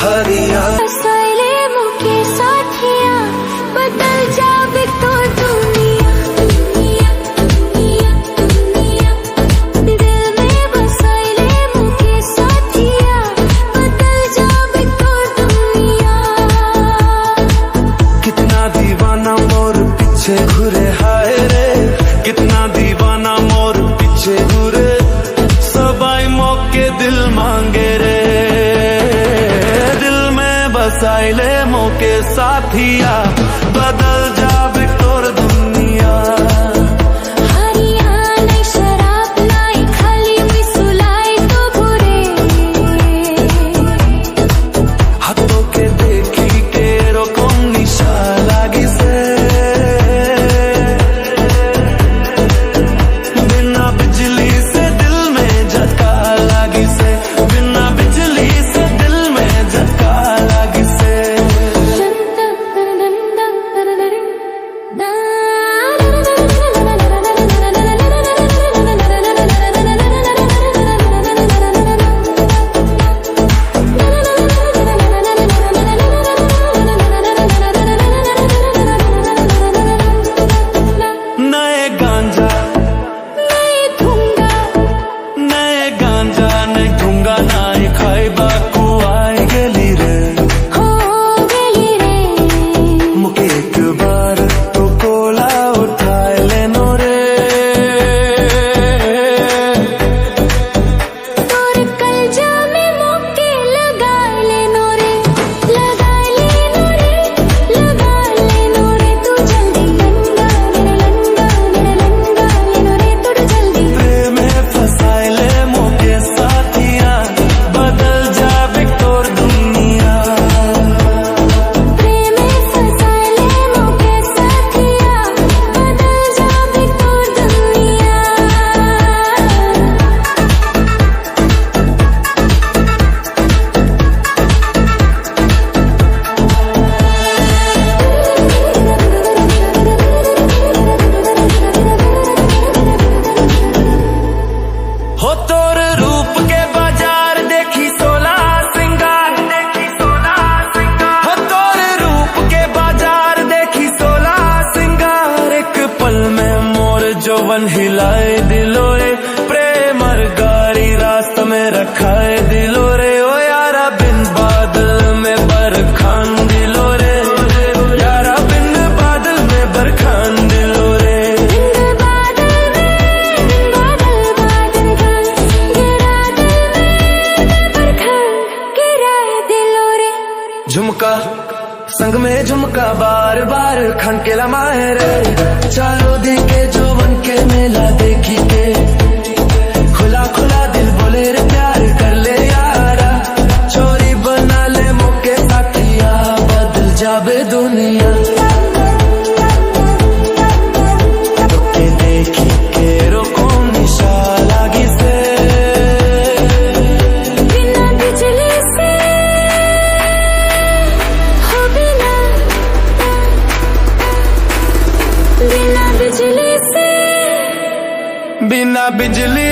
हरिया साइले मुके साथिया बदल जावे तो दुनिया दुनिया दुनिया दुनिया दिल में बसाइले मुके साथिया बदल जावे तो दुनिया। कितना दीवाना मोर पीछे घूरे हाय रे, कितना दीवाना मोर पीछे घूरे, सबाई मौके दिल मांगे रे, दिल में बसाइले मौके साथिया बदल जावे तोर दुनिया। हरियाणा शराब लाई खाली मिसुलाई तो बुरे हाथों के देखी के रोको निशा लागी से, बिना बिजली से दिल में झटका लागी से, बिना बिजली से दिल में झटका लागी से। नए गांजा नहीं दूंगा नए गांजा नहीं दूंगा नाई खाइबा कुआई गेली रे, हो गई रे मुके एक बार तो कोला उठाए लेनो रे, तोर कलजा में मुके लगा लेनो रे, लगा लेनो रे, लगा लेनो रे, तू जल्दी लंगा मेरा लंगा मेरा लंगा लेनो रे, तू जल्दी प्रेम में फसाइले मौके साथिया बदल जावे तोर दुनिया। प्रेम में फसाइले मुके साथिया बदल जावे तोर दुनिया। हो तोर रूप के बाजार देखी 16 सिंगार, देखी 16 सिंगार, हो तोर रूप के बाजार देखी 16 सिंगार, एक पल में मोर जौवन हिलाए दिलो रे, प्रेम और गाड़ी रास्ते में रखाए दिलो रे, ओ यारा बिन बादल में बरखान दिलो रे, यारा बिन बादल में बरखान दिलो रे। बादल बादल गिरा दिल में बरखा गिरा दिलो रे। झुमका संग में झुमका बार बार खनकेला माहे रे, चारों दिखे जोवन के मेला देखी के, खुला खुला दिल बोले रे प्यार कर ले यारा, चोरी बना ले मौके साथिया बदल जावे दुनिया। तोके देखी के रोको निशा लागी से, बिना बिजली से हो बिना बिजली से बिना बिजली